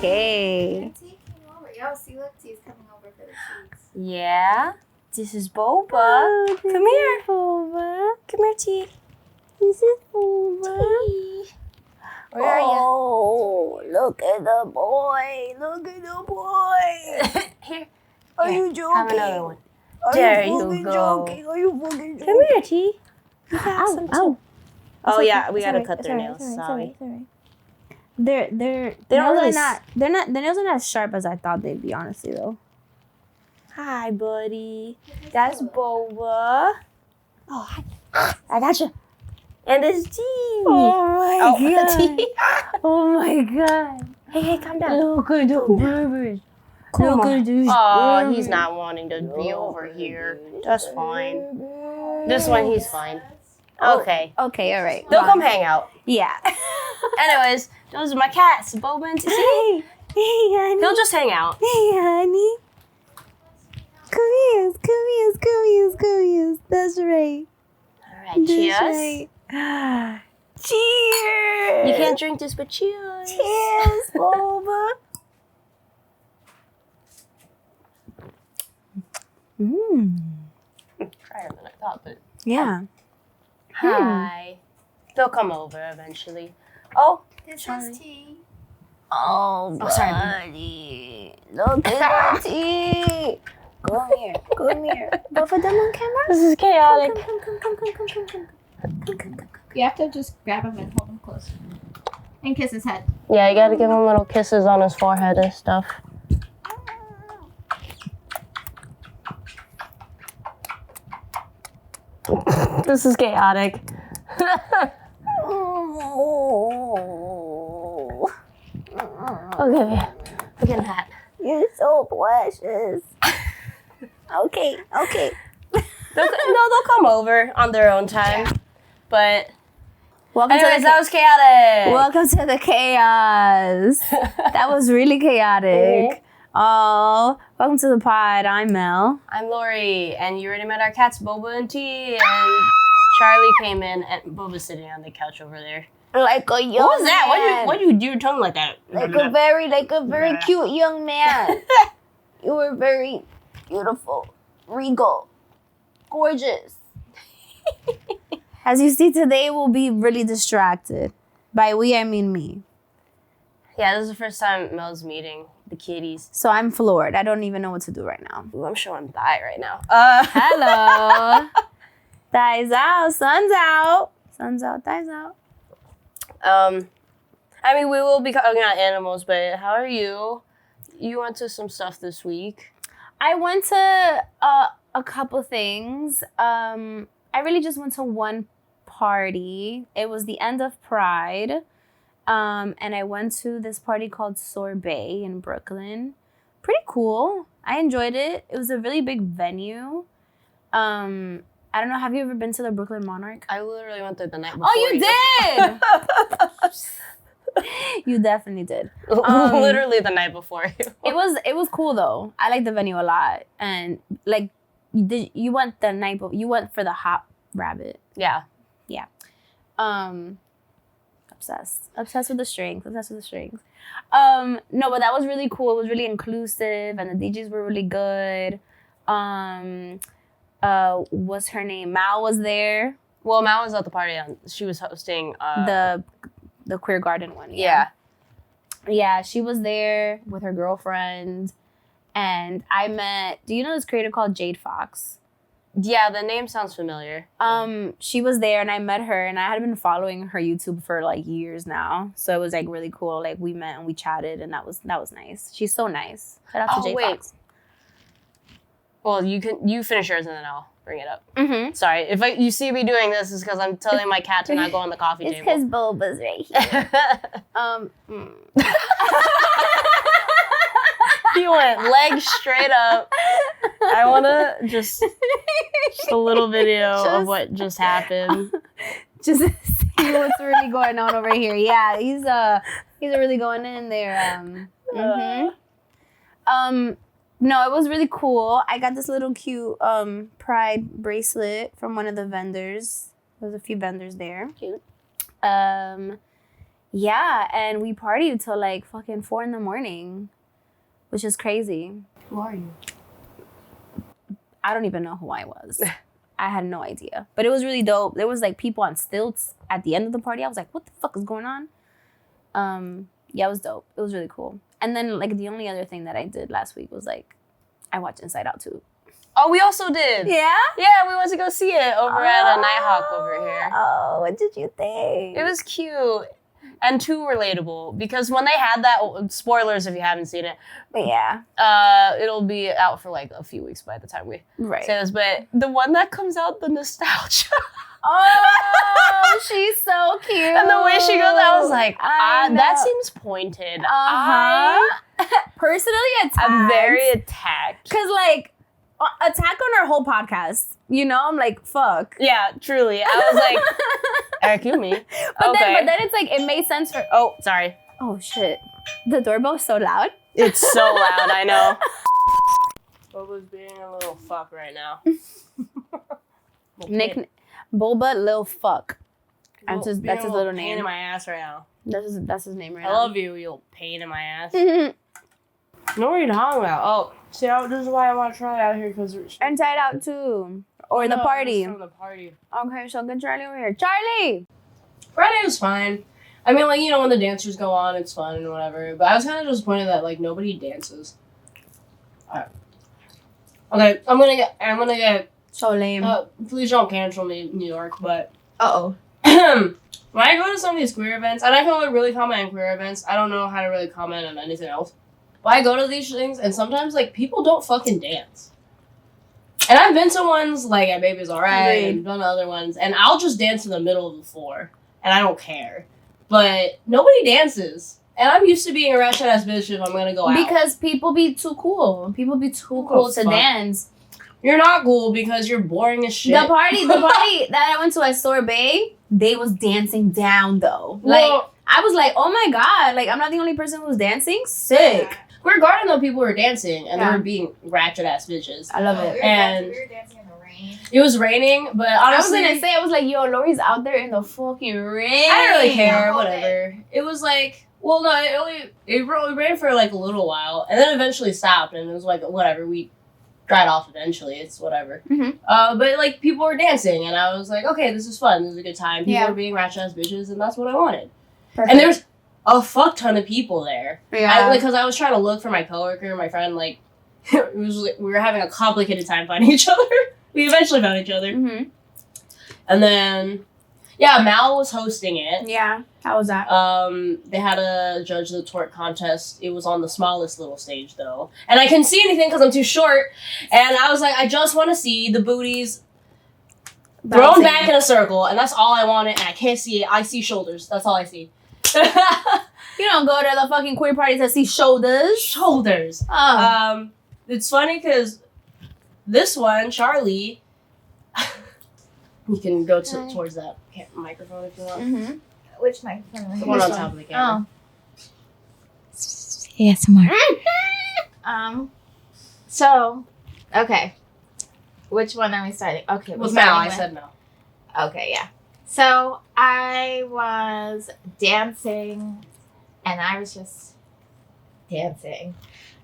Okay. Tea came over. Yo, see, look, Tea's coming over for the treats. Yeah. This is Boba. Oh, Come here. Boba. Come here, Tea. This is Boba. Tea. Where are you? Oh, look at the boy. Look at the boy. Here. Are Here, you joking? Have another one. Are There you you fucking go. joking? Are you fucking joking? Come here, Tea. You have some too. Ow. Oh It's yeah, okay, we it's gotta alright, cut it's their alright, nails. it's Sorry. alright, it's alright. Their They don't nails really are not. The nails are not as sharp as I thought they'd be. Honestly, though. Hi, buddy. That's Boba. Oh, hi. I got you. And this Tea. Oh my god. Tea. Oh my god. Hey, calm down. Look at the babies. Come Look on. at this. Oh, he's not wanting to be over here. That's fine. This one, he's fine. Okay. Okay, all right. They'll come hang out. Yeah. Anyways, those are my cats, Boba and Tea. Hey, honey. He'll just hang out. Hey, honey. Come here, come here, come here, come here. That's right. All right, cheers. That's right. Cheers. You can't drink this, but cheers. Cheers, Boba. Mmm. Drier than I thought, but Yeah. hi. They'll come over eventually. Oh, This sorry. is Tea. Oh, sorry. buddy. Look at the tea. Come here. Come here. Both of them on camera? This is chaotic. You have to just grab him and hold him close. And kiss his head. Yeah, you gotta give him little kisses on his forehead and stuff. This is chaotic. Oh. Okay, look at that. You're so precious. Okay, okay. They'll come over on their own time. But Welcome anyways, to that the was chaotic. welcome to the chaos. That was really chaotic. Oh, welcome to the pod. I'm Mel. I'm Lorrie, and you already met our cats, Boba and Tea, and Charlie came in, and Boba's sitting on the couch over there. Like a young What was that? man. Why'd you do your tongue like that? Like a very cute young man. You were very beautiful, regal, gorgeous. As you see today, we'll be really distracted. By we, I mean me. Yeah, this is the first time Mel's meeting the kitties. So I'm floored. I don't even know what to do right now. Ooh, I'm showing thigh right now. Hello. Thighs out, sun's out. Sun's out, thighs out. I mean, we will be talking about animals, but how are you? You went to some stuff this week. I went to a couple things. I really just went to one party. It was the end of Pride. And I went to this party called Sorbet in Brooklyn. Pretty cool. I enjoyed it. It was a really big venue. I don't know. Have you ever been to the Brooklyn Monarch? I literally went there the night before. Oh, you did! You definitely did. Literally the night before. It was cool though. I liked the venue a lot, and like you went the night you went for the Hot Rabbit. Yeah. Obsessed with the strings. No, but that was really cool. It was really inclusive, and the DJs were really good. What's her name? Mal was there. Well, Mal was at the party. She was hosting The Queer Garden one. Yeah. Yeah, she was there with her girlfriend, and I met. Do you know this creator called Jade Fox? Yeah, the name sounds familiar. She was there, and I met her, and I had been following her YouTube for like years now, so it was like really cool. Like we met and we chatted, and that was nice. She's so nice. Shout out to Jade Fox. Well, you finish yours and then I'll bring it up. Mm-hmm. Sorry, if you see me doing this, it's because I'm telling my cat to not go on the coffee It's table. because Boba's right here. He went legs straight up. I want to just a little video of what just happened. Just see what's really going on over here. Yeah, he's really going in there. No, it was really cool. I got this little cute Pride bracelet from one of the vendors. There was a few vendors there. Cute. Yeah, and we partied till like fucking 4 a.m, which is crazy. Who are you? I don't even know who I was. I had no idea. But it was really dope. There was like people on stilts at the end of the party. I was like, what the fuck is going on? Yeah, it was dope. It was really cool. And then like the only other thing that I did last week was like, I watched Inside Out 2. Oh, we also did. Yeah? Yeah, we went to go see it over at a Nighthawk over here. Oh, what did you think? It was cute and too relatable because when they had that, spoilers if you haven't seen it, Yeah. it'll be out for like a few weeks by the time we Right. say this, but the one that comes out, the nostalgia. Oh, she's so cute. And the way she goes, I was like, I know. that seems pointed. Personally attacked. I'm very attacked. Because, like, attack on our whole podcast. You know? I'm like, fuck. Yeah, truly. I was like, excuse me. But then it's like, it made sense for... Oh, sorry. Oh, shit. The doorbell's so loud. It's so loud, I know. Boba's being a little fuck right now. Boba Lil Fuck. That's his little Pain name. in my ass right now. That's his name right now. I love you, you little pain in my ass. You know what you're talking about? Oh, see, this is why I want to try out here because Inside Out 2. Or the party. From the party. Okay, so get Charlie over here. Charlie! Friday was fine. I mean, like, you know, when the dancers go on, it's fun and whatever. But I was kind of disappointed that like nobody dances. Alright. Okay, I'm gonna get. So lame. Please don't cancel me, New York. But Uh-oh. when I go to some of these queer events, and I can only really comment on queer events. I don't know how to really comment on anything else. But I go to these things, and sometimes like people don't fucking dance. And I've been to ones like at Baby's Alright, and done other ones, and I'll just dance in the middle of the floor, and I don't care. But nobody dances. And I'm used to being a ratchet ass bitch if I'm gonna go out. Because people be too cool. People be too cool to dance. You're not cool because you're boring as shit. The party that I went to at Sorbet, they was dancing down though. Well, I was like, oh my god, like I'm not the only person who's dancing. Sick. Queer Garden though, people were dancing and Yeah. they were being ratchet ass bitches. I love it. And we were dancing in the rain. It was raining, but honestly, I was gonna say, I was like, yo, Lori's out there in the fucking rain. I didn't really care. All Whatever. It was like, well, no, it rained for like a little while, and then eventually stopped, and it was like whatever. We dried off eventually. It's whatever. Mhm. But like people were dancing, and I was like, okay, this is fun. This is a good time. People Yeah. were being ratchet ass bitches, and that's what I wanted. Perfect. And there's a fuck ton of people there. Yeah. Because I was trying to look for my coworker, my friend. Like, it was like, we were having a complicated time finding each other. We eventually found each other, Mhm. and then yeah, Mal was hosting it. Yeah. How was that? They had a judge the twerk contest. It was on the smallest little stage though, and I couldn't see anything because I'm too short. And I was like, I just want to see the booties thrown Bouncing. back in a circle, and that's all I wanted. And I can't see it. I see shoulders. That's all I see. You don't go to the fucking queer party to see shoulders. Shoulders. Oh. It's funny because this one, Charlie. You can go towards that microphone if you want. Mm-hmm. Which microphone? The one on top of the camera. Yes, more. So, okay. Which one are we starting? Okay, With we're Mal, starting I with- said Mal. Okay, yeah. So I was dancing, and I was just dancing.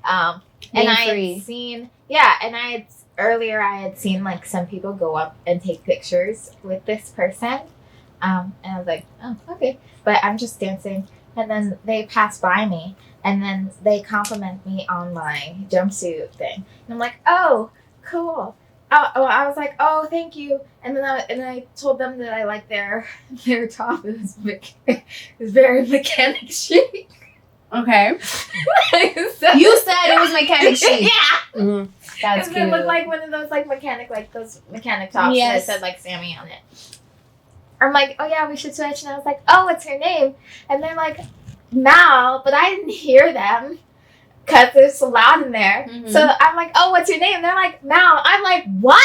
And Being I free. had seen, yeah, and earlier I had seen like some people go up and take pictures with this person. And I was like, oh, okay. But I'm just dancing. And then they pass by me, and then they compliment me on my jumpsuit thing. And I'm like, oh, cool. Oh, I was like, oh, thank you. And then I told them that I like their top. It was very mechanic chic. Okay. So- You said it was mechanic chic. Yeah. Mm-hmm. That's It cute. looked like one of those like those mechanic tops Yes. that said like Sammy on it. I'm like, oh yeah, we should switch. And I was like, oh, what's her name? And they're like, Mal, but I didn't hear them because it's so loud in there. Mhm. So I'm like, oh, what's your name? And they're like, Mal. I'm like, what?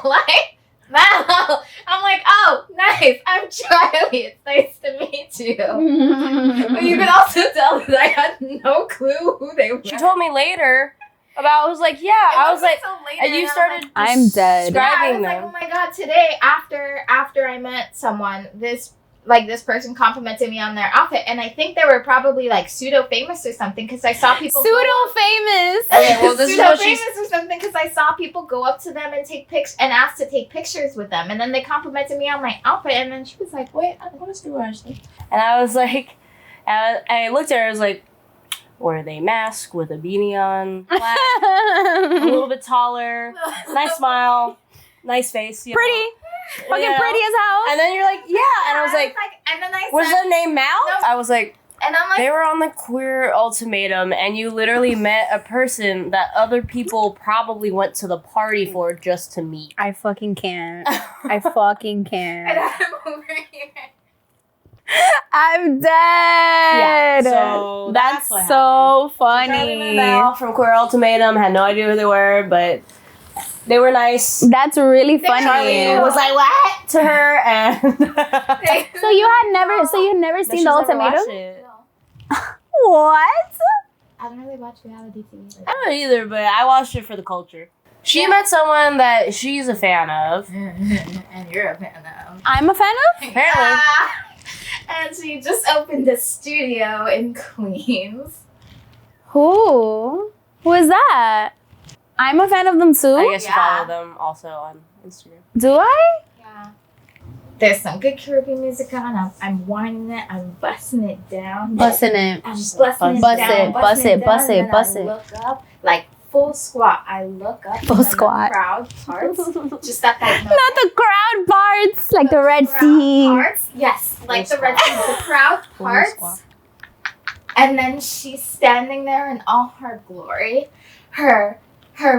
Like, Mal. I'm like, oh, nice. I'm Charlie. It's nice to meet you. But you can also tell that I had no clue who they were. She told me later about. I was like, yeah. I was like, and you started. I'm dead. Yeah, I Describing was like, them. oh my god, today after I met someone, this like this person complimented me on their outfit, and I think they were probably like pseudo famous or something because I saw people pseudo famous. Okay, well, this is pseudo what famous or something because I saw people go up to them and take pics and ask to take pictures with them, and then they complimented me on my outfit, and then she was like, wait, I want to see what I said. And I was like, I looked at her, I was like, were they masked with a beanie on, black, a little bit taller, nice smile, nice face, you Pretty. know? Fucking pretty as hell. And then you're like, yeah. And I was like, and then I was said, the name Mal? No. I was like, and I'm like, they were on the queer ultimatum, and you literally met a person that other people probably went to the party for just to meet. I fucking can't. I fucking and can't. I'm over here. I'm dead. Yeah, so that's what so Charlie funny. and Mal from Queer Ultimatum had no idea who they were, but they were nice. That's really funny. Charlie was like, what? To her, and So you had never seen the ultimatum? No, What? I don't really watch reality TV. I don't either, but I watched it for the culture. She met someone that she's a fan of. And you're a fan of. I'm a fan of? Apparently. And she just opened a studio in Queens. Who? Who is that? I'm a fan of them too. I guess you Yeah. follow them also on Instagram. Do I? Yeah. There's some good Caribbean music on. I'm whining it. I'm busting it down. Busting it. I'm Just busting it bust down. it, bust busting it, bust down, it, and then bust I it. look up, like full squat. I look up. Full and then squat. The crowd parts. Just at that moment. Not the crowd parts, like the Red crowd Sea. Parts. Yes, like Full the Red Sea. The crowd Full parts. squat. And then she's standing there in all her glory. Her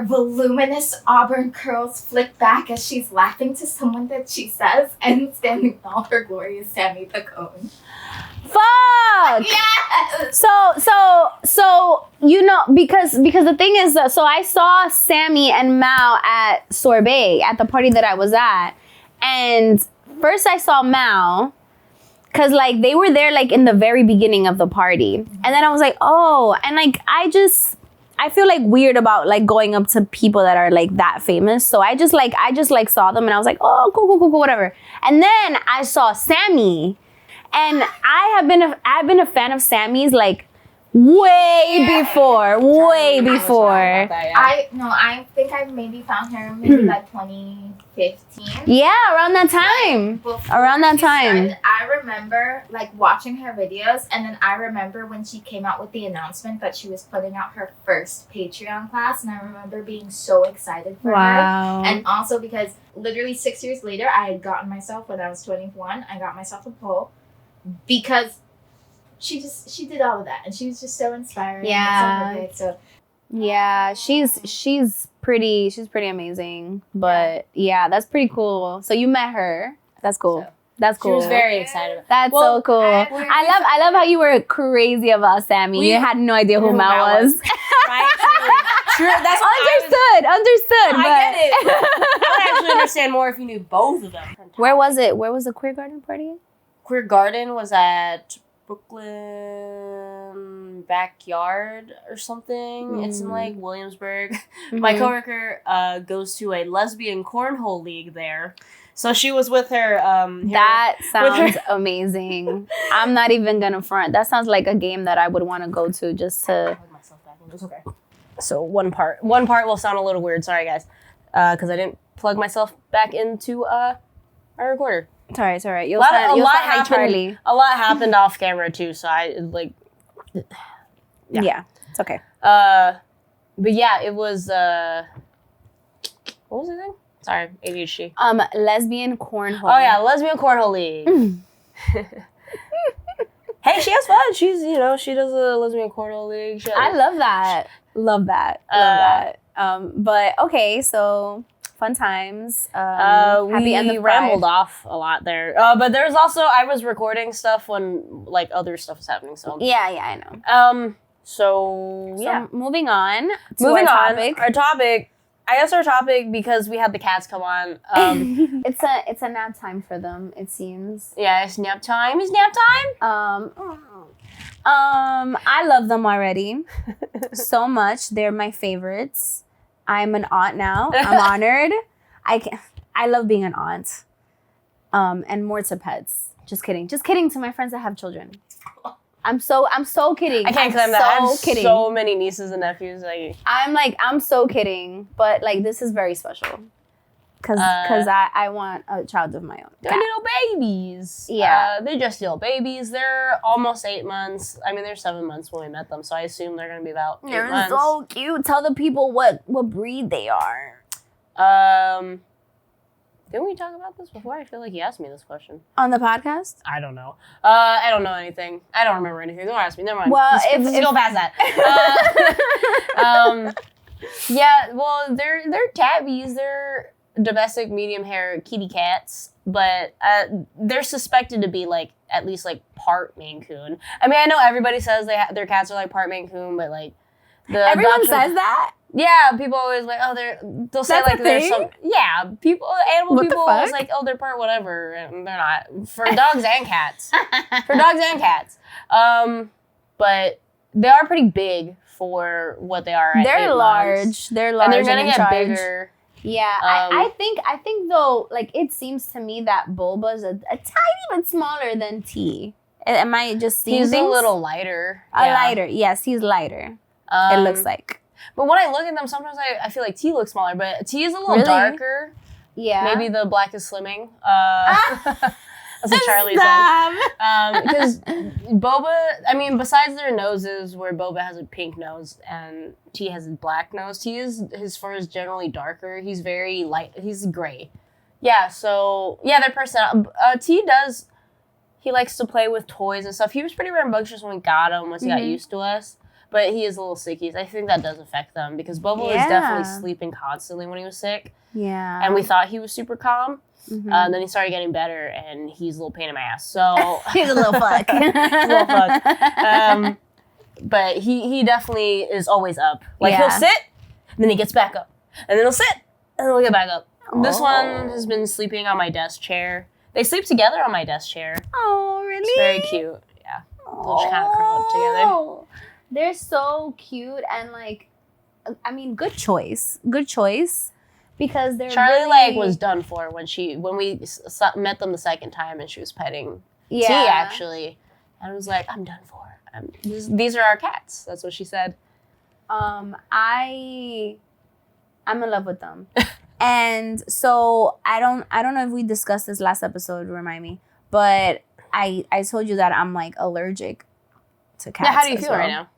voluminous auburn curls flick back as she's laughing to someone that she says, and standing in all her glory is Sammy Picone. Fuck. Yes! So you know, because the thing is, so I saw Sammy and Mal at Sorbet at the party that I was at, and first I saw Mal because like they were there like in the very beginning of the party, and then I was like, oh, and like I feel like weird about like going up to people that are like that famous, so I just like saw them and I was like, oh, cool, whatever, and then I saw Sammy. And I've been a fan of Sammy's like way before. I think I maybe found her maybe like 2015. Yeah, around that time. Before Around that she time. started, I remember like watching her videos, and then I remember when she came out with the announcement that she was putting out her first Patreon class, and I remember being so excited for her. Wow. And also because literally 6 years later, I had gotten myself, when I was 21, I got myself a pole because she did all of that, and she was just so inspiring. Yeah. And so perfect, so Yeah, she's pretty amazing. But yeah, that's pretty cool. So you met her. That's cool. So, That's She cool. was very excited. That's Well, so cool. I love how you were crazy about Sammy. You had no idea who Mal was. Right? True. That's what Understood. I But get it. I would actually understand more if you knew both of them. where was it? Where was the queer garden party? Queer Garden was at Brooklyn Backyard or something. It's in like Williamsburg. My Mhm. coworker goes to a lesbian cornhole league there. So she was with her. That sounds amazing. I'm not even gonna front. That sounds like a game that I would want to go to just to. Okay. So one part will sound a little weird. Sorry, guys, because I didn't plug myself back into our recorder. It's all right. You'll A lot sound like happened. Charlie. A lot happened off camera too. So I like. Yeah, it's okay. But yeah, it was. What was the thing? Sorry, ADHD. Lesbian cornhole. Oh yeah, lesbian cornhole league. Hey, she has fun. She does a lesbian cornhole league. I love that. Love that. But okay, so fun times. Happy end We of Pride. rambled off a lot there. But there's also I was recording stuff when like other stuff was happening. So Yeah, I know. So yeah. So moving on. To Moving our on. topic. Our topic. I guess our topic because we had the cats come on. It's a nap time for them. It seems. Yeah, it's nap time. It's nap time. I love them already so much. They're my favorites. I'm an aunt now. I'm honored. I love being an aunt. and more to pets. Just kidding to my friends that have children. I'm so kidding. I can't claim that. I have so many nieces and nephews. Like I'm so kidding, but like this is very special. Cause I want a child of my own. They're little babies. Yeah. They're just little babies. They're almost 8 months. I mean, they're 7 months when we met them, so I assume they're gonna be about 8 months. They're so cute. Tell the people what breed they are. Didn't we talk about this before? I feel like you asked me this question. On the podcast? I don't know. I don't know anything. I don't remember anything. Don't ask me. Never mind. Well, let's go past that. Yeah, well, they're tabbies. They're domestic medium hair kitty cats, but they're suspected to be like at least like part Maine Coon. I mean, I know everybody says their cats are like part Maine Coon, but like everyone says that. Yeah, people always like, oh, they'll say That's like there's some, yeah, animal What people the fuck? always like, oh, they're part whatever, and they're not. For dogs and cats. But they are pretty big for what they are at They're 8 large. months. They're large. And they're gonna in get charge. bigger. Yeah, I think though, like it seems to me that Boba's a tiny bit smaller than T. Am I just seeing He's things? a little lighter. Lighter. Yes, he's lighter. It looks like. But when I look at them, sometimes I feel like T looks smaller, but T is a little Really? darker. Yeah. Maybe the black is slimming. That's what Charlie said. Because Boba, I mean, besides their noses, where Boba has a pink nose and T has a black nose, his fur is generally darker. He's very light. He's gray. Yeah, so, yeah, their personality. T he likes to play with toys and stuff. He was pretty rambunctious when we got him, once he got used to us. But he is a little sicky. I think that does affect them because Boba was definitely sleeping constantly when he was sick. Yeah. And we thought he was super calm. Mm-hmm. Then he started getting better, and he's a little pain in my ass. So he's a little fuck. He's a little fuck. But he definitely is always up. Like he'll sit, and then he gets back up, and then he'll sit, and then he'll get back up. Oh. This one has been sleeping on my desk chair. They sleep together on my desk chair. Oh, really? It's very cute. Yeah, they'll just kind of curl up together. They're so cute and like, I mean, good choice, because they're Charlie really... was done for when we met them the second time and she was petting T actually, and I was like, I'm done for. These are our cats. That's what she said. I'm in love with them, and so I don't know if we discussed this last episode. Remind me, but I told you that I'm like allergic to cats. Yeah, how do you feel right now?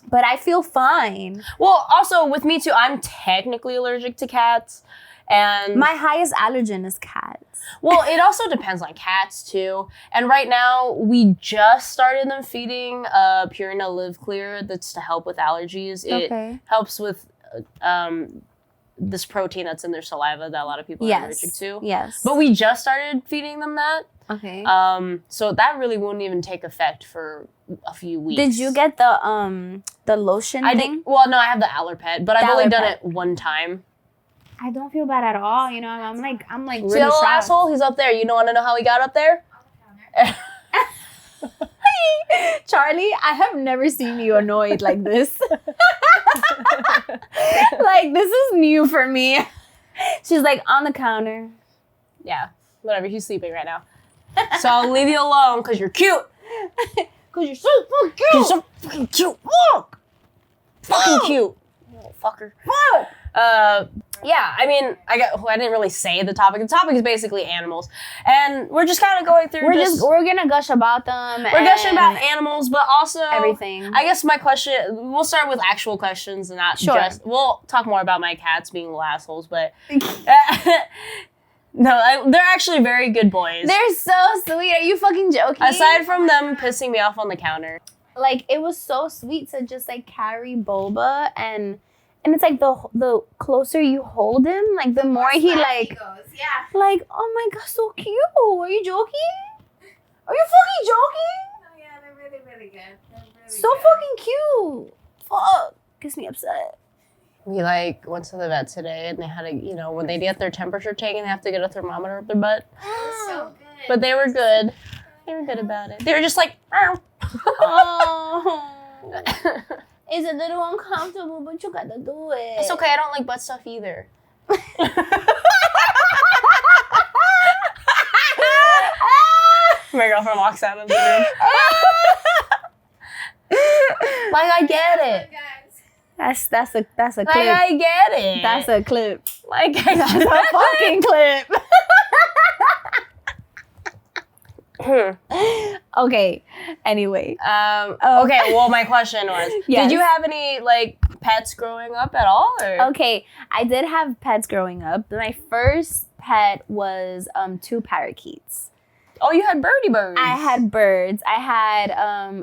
But I feel fine. Well, also with me too, I'm technically allergic to cats, and my highest allergen is cats. Well, it also depends on cats too. And right now, we just started them feeding Purina Live Clear. That's to help with allergies. It helps with this protein that's in their saliva that a lot of people are allergic to. Yes. But we just started feeding them that. Okay. So that really wouldn't even take effect for a few weeks. Did you get the lotion thing? Well, no, I have the Allerpet, but I've only done it one time. I don't feel bad at all. You know, I'm like really See that little shocked. asshole? He's up there. You don't want to know how he got up there? Charlie, I have never seen you annoyed like this. Like, this is new for me. She's like on the counter. Yeah, whatever. He's sleeping right now. So I'll leave you alone because you're cute. Because you're so fucking cute. You're so fucking cute. Look. Fucking cute. Little fucker. Yeah, I mean, I didn't really say the topic. The topic is basically animals, and we're just kind of going through. We're gonna gush about them. We're gushing about animals, but also everything. I guess my question. We'll start with actual questions and not just. We'll talk more about my cats being little assholes, but no, they're actually very good boys. They're so sweet. Are you fucking joking? Aside from them pissing me off on the counter, like it was so sweet to just like carry Boba and it's like the closer you hold him, like the more he like goes. Like, oh my god, so cute. Are you joking? Are you fucking joking? Oh yeah, they're really, really good. So fucking cute. Fuck. Gets me upset. We went to the vet today and they had when they get their temperature taken, they have to get a thermometer up their butt. It was so good. But they were good. They were good about it. They were just like, oh. It's a little uncomfortable, but you gotta do it. It's okay, I don't like butt stuff either. My girlfriend walks out of the room. Like, I get it. That's a clip. Like, I get it. That's a clip. Like, That's a fucking clip. Okay. Anyway. Okay. Well, my question was: Yes. did you have any like pets growing up at all? Or? Okay, I did have pets growing up. My first pet was 2 parakeets. Oh, you had birdie birds. I had birds. I had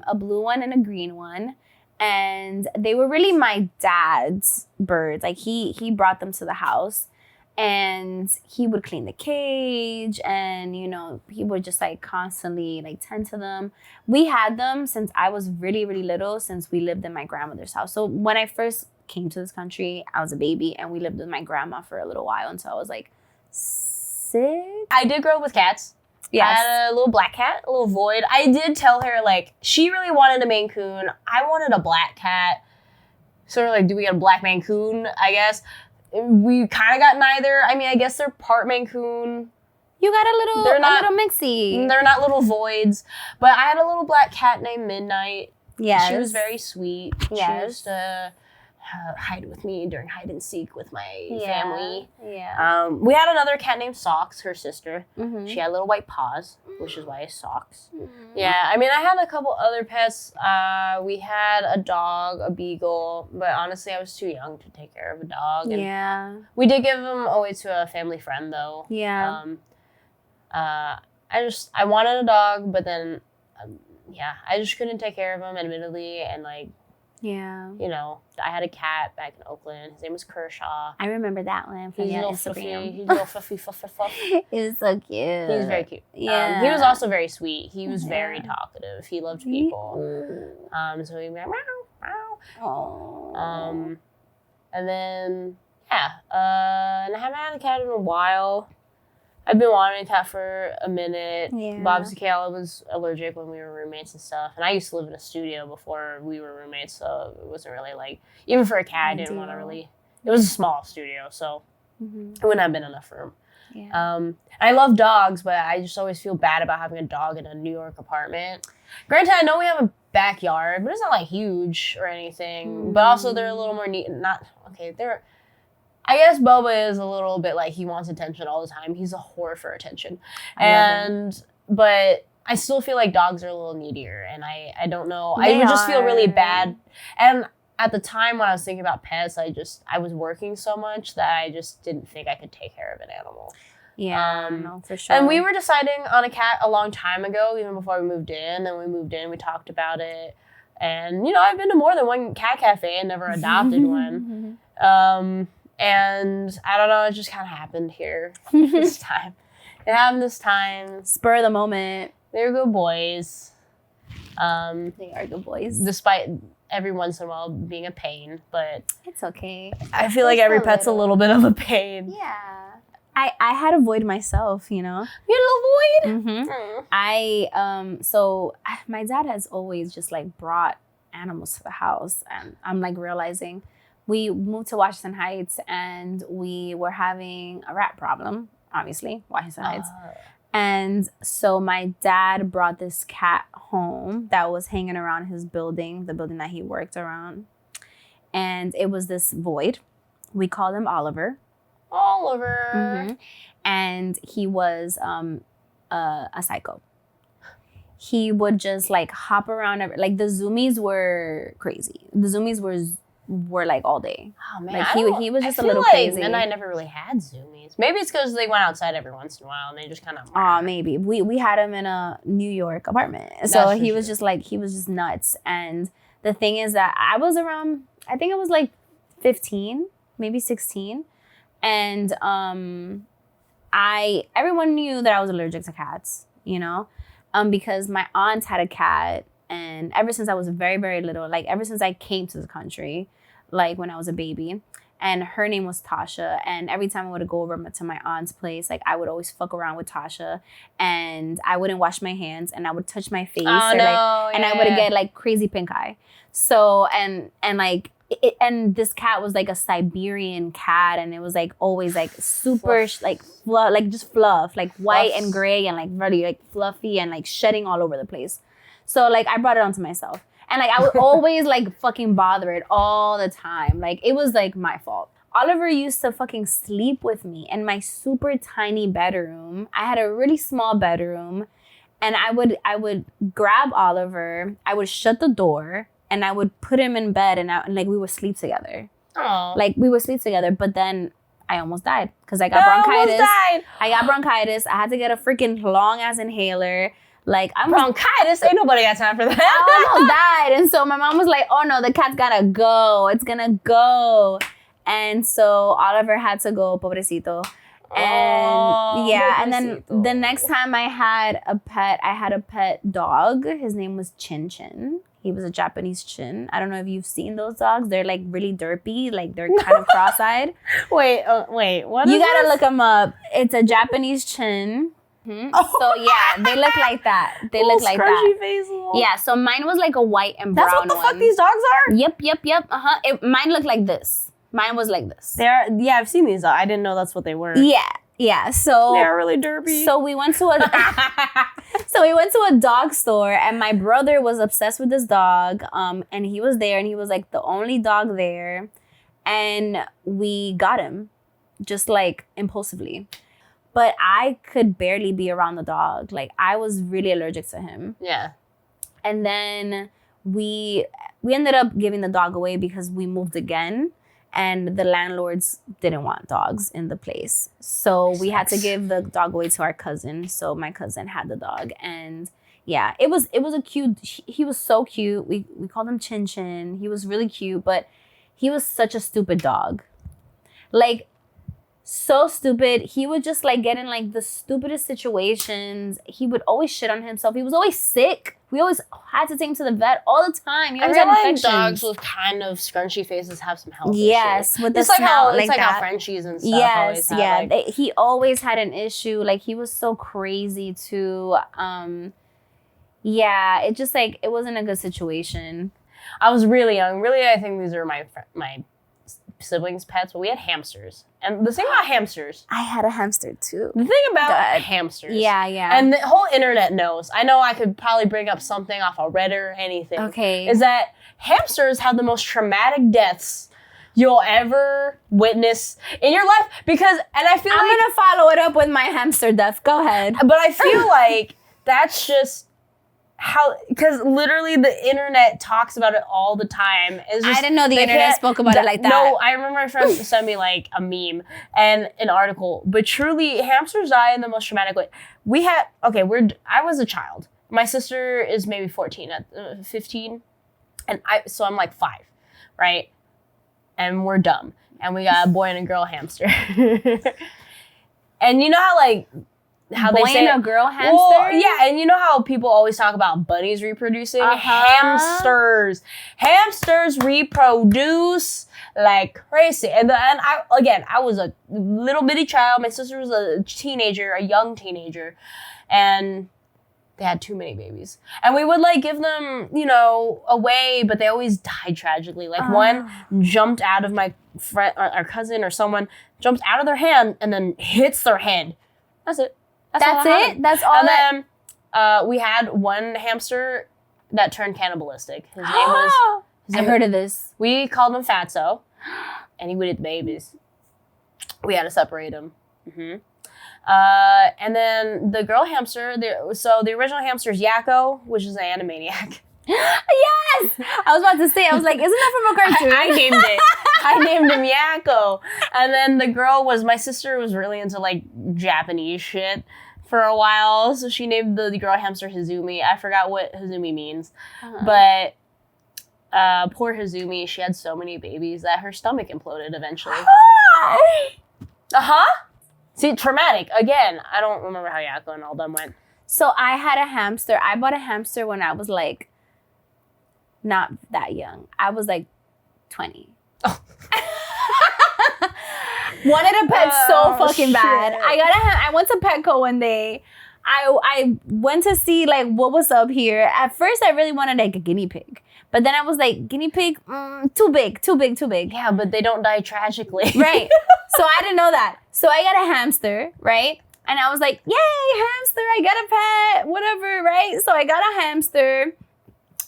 a blue one and a green one. And they were really my dad's birds. Like he brought them to the house and he would clean the cage and, you know, he would just like constantly like tend to them. We had them since I was really, really little, since we lived in my grandmother's house. So when I first came to this country, I was a baby and we lived with my grandma for a little while until I was like 6. I did grow up with cats. Yes. I had a little black cat, a little void. I did tell her, like, she really wanted a Maine Coon. I wanted a black cat. So we're like, do we get a black Maine Coon, I guess? We kind of got neither. I mean, I guess they're part Maine Coon. You got a little mixie. They're not little voids. But I had a little black cat named Midnight. Yes. She was very sweet. Yes. She used to hide with me during hide and seek with my family. Yeah. We had another cat named Socks, her sister. Mm-hmm. She had little white paws, which is why it's Socks. Mm-hmm. Yeah, I mean, I had a couple other pets. We had a dog, a beagle, but honestly, I was too young to take care of a dog. And Yeah. we did give him away to a family friend, though. Yeah. I wanted a dog, but then, I just couldn't take care of him, admittedly, and like, Yeah. you know, I had a cat back in Oakland. His name was Kershaw. I remember that one from He's a your little fluffy. Instagram. He's a little fluffy, fluff. It was so cute. He was very cute. Yeah. He was also very sweet. He was very Yeah. talkative. He loved people. So he'd be like, meow, meow. Oh. And then, and I haven't had a cat in a while. I've been wanting a cat for a minute. Yeah. Bob Zakala was allergic when we were roommates and stuff. And I used to live in a studio before we were roommates, so it wasn't really like, even for a cat, I didn't want to really, it was a small studio, so it wouldn't have been enough room. Yeah. I love dogs, but I just always feel bad about having a dog in a New York apartment. Granted, I know we have a backyard, but it's not like huge or anything. But also they're a little more neat. I guess Boba is a little bit like he wants attention all the time. He's a whore for attention. But I still feel like dogs are a little needier, and I don't know. I would just feel really bad. And at the time when I was thinking about pets, I was working so much that I just didn't think I could take care of an animal. Yeah, no, for sure. And we were deciding on a cat a long time ago, even before we moved in. Then we moved in, we talked about it. And, you know, I've been to more than one cat cafe and never adopted one. And I don't know, it just kind of happened here this time. It happened this time. Spur of the moment. They were good boys. They are good boys. Despite every once in a while being a pain, but It's okay. I feel like every pet's a little bit of a pain. Yeah. I had a void myself, you know. You had a little void? Mm-hmm. So my dad has always just like brought animals to the house, and I'm like realizing we moved to Washington Heights and we were having a rat problem, obviously, Washington Heights. And so my dad brought this cat home that was hanging around his building, the building that he worked around. And it was this void. We called him Oliver. Oliver. And he was a psycho. He would just like hop around. Like the zoomies were crazy. The zoomies were like all day. Oh man, like he was just a little like crazy. And I never really had zoomies. Maybe it's because they went outside every once in a while and they just kind of. Maybe we had him in a New York apartment, so he was just nuts. And the thing is that I was around, I think I was like 15, maybe 16, and everyone knew that I was allergic to cats, you know, because my aunt had a cat. And ever since I was very, very little, like ever since I came to the country, like when I was a baby, and her name was Tasha. And every time I would go over to my aunt's place, like I would always fuck around with Tasha, and I wouldn't wash my hands, and I would touch my face, and I would get like crazy pink eye. So and like and this cat was like a Siberian cat, and it was like always like super just fluff, like white and gray and like really like fluffy and like shedding all over the place. So like I brought it onto myself, and like I would always like fucking bother it all the time. Like it was like my fault. Oliver used to fucking sleep with me in my super tiny bedroom. I had a really small bedroom, and I would grab Oliver, I would shut the door, and I would put him in bed, and like we would sleep together. Aww. Like we would sleep together, but then I almost died because I got bronchitis. I got bronchitis. I had to get a freaking long ass inhaler. Like I'm bronchitis. Ain't nobody got time for that. I almost died, and so my mom was like, "Oh no, the cat's gotta go. It's gonna go." And so Oliver had to go, pobrecito. And and then the next time I had a pet dog. His name was Chin Chin. He was a Japanese Chin. I don't know if you've seen those dogs. They're like really derpy, like they're kind of cross-eyed. Wait, what? You gotta look them up. It's a Japanese Chin. Oh. So yeah, they look like that. They look like that. Face. Yeah, so mine was like a white and brown one. That's what the fuck these dogs are? Yep. Mine looked like this. Mine was like this. I've seen these. I didn't know that's what they were. Yeah. So they're really derpy. So we went to a dog store, and my brother was obsessed with this dog. And he was there, and he was like the only dog there, and we got him, just like impulsively. But I could barely be around the dog. Like I was really allergic to him. Yeah. And then we ended up giving the dog away because we moved again. And the landlords didn't want dogs in the place. So we had to give the dog away to our cousin. So my cousin had the dog. And yeah, it was a cute, he was so cute. We called him Chin Chin. He was really cute, but he was such a stupid dog. Like, so stupid. He would just like get in like the stupidest situations. He would always shit on himself. He was always sick. We always had to take him to the vet all the time. He always had infections. Dogs with kind of scrunchy faces have some health issues. With the it's like snout, how Frenchies and stuff. Yes, always have, yeah. He always had an issue. Like he was so crazy too. Yeah, it just like it wasn't a good situation. I was really young. Really, I think these are my siblings' pets, but we had hamsters. And the thing about hamsters... I had a hamster too. The thing about hamsters... Yeah. And the whole internet knows. I know I could probably bring up something off a Reddit or anything. Okay. Is that hamsters have the most traumatic deaths you'll ever witness in your life. Because... And I feel I'm going to follow it up with my hamster death. Go ahead. But I feel like that's just... because literally the internet talks about it all the time. It's just, I didn't know the internet spoke about it like that. No, I remember my friend sent me like a meme and an article. But truly, hamsters die in the most traumatic way. I was a child. My sister is maybe 15, and I'm like 5, right? And we're dumb, and we got a boy and a girl hamster. And you know how like. How boy they say and a girl hamster? Well, yeah, and you know how people always talk about bunnies reproducing? Hamsters reproduce like crazy. And I was a little bitty child. My sister was a young teenager, and they had too many babies. And we would like give them, away, but they always died tragically. Like one jumped out of my friend, our cousin or someone jumped out of their hand and then hits their head. That's it. That's it? That's all. And then we had one hamster that turned cannibalistic. His name was... I heard of this. We called him Fatso, and he would eat babies. We had to separate him. Mm-hmm. And then the girl hamster, the original hamster is Yakko, which is an animaniac. Yes! I was about to say, I was like, isn't that from a cartoon? I named it. I named him Yakko. And then the girl my sister was really into like Japanese shit for a while. So she named the girl hamster Hazumi. I forgot what Hazumi means. But poor Hazumi, she had so many babies that her stomach imploded eventually. See, traumatic. Again, I don't remember how Yakko and all them went. So I had a hamster. I bought a hamster when I was like, not that young. I was like 20. Oh. Wanted a pet so fucking bad. I went to Petco one day. I went to see like what was up here. At first I really wanted like a guinea pig. But then I was like, guinea pig, too big. Yeah, but they don't die tragically. Right. So I didn't know that. So I got a hamster, right? And I was like, yay, hamster, I got a pet, whatever, right? So I got a hamster.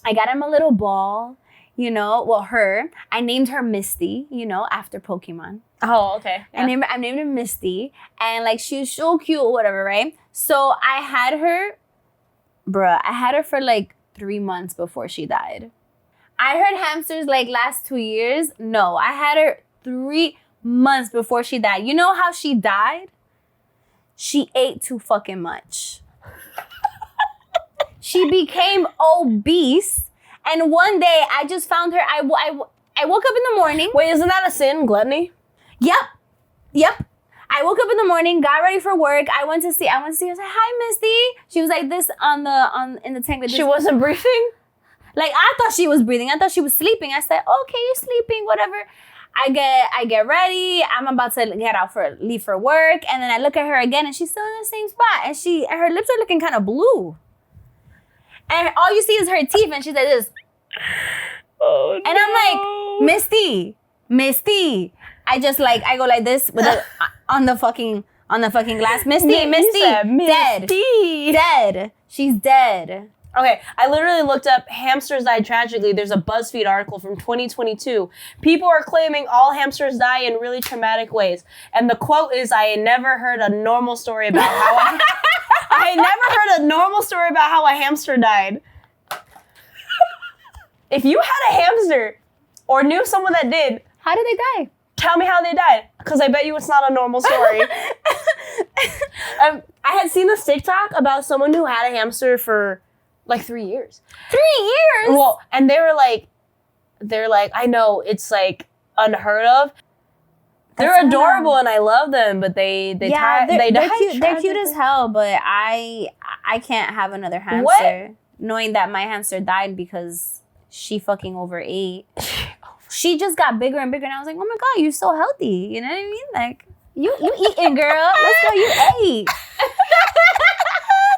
I got him a little ball, you know, well, her. I named her Misty, you know, after Pokemon. Oh, okay. Yeah. I named her Misty. And like, she was so cute or whatever, right? So I had her for like 3 months before she died. I heard hamsters like last 2 years. No, I had her 3 months before she died. You know how she died? She ate too fucking much. She became obese. And one day I just found her. I woke up in the morning. Wait, isn't that a sin? Gluttony? Yep. I woke up in the morning, got ready for work. I went to see her. I said, hi, Misty. She was like this in the tank. Like she wasn't breathing? Like, I thought she was breathing. I thought she was sleeping. I said, okay, you're sleeping, whatever. I get ready. I'm about to leave for work. And then I look at her again and she's still in the same spot. And her lips are looking kind of blue. And all you see is her teeth. And she's like this. Oh, and I'm like, Misty. I go like this with on the fucking glass. Misty, dead. She's dead. Okay, I literally looked up hamsters died tragically. There's a BuzzFeed article from 2022. People are claiming all hamsters die in really traumatic ways. And the quote is, I had never heard a normal story about how a hamster died. If you had a hamster or knew someone that did, how did they die? Tell me how they died, because I bet you it's not a normal story. I had seen this TikTok about someone who had a hamster for like 3 years. 3 years? Well, and they're like, I know it's like unheard of. They're adorable and I love them, but they died. They're cute as hell, but I can't have another hamster. What? Knowing that my hamster died because she fucking overate. She just got bigger and bigger, and I was like, oh my God, you're so healthy. You know what I mean? Like, you eating, girl. Let's go, you ate.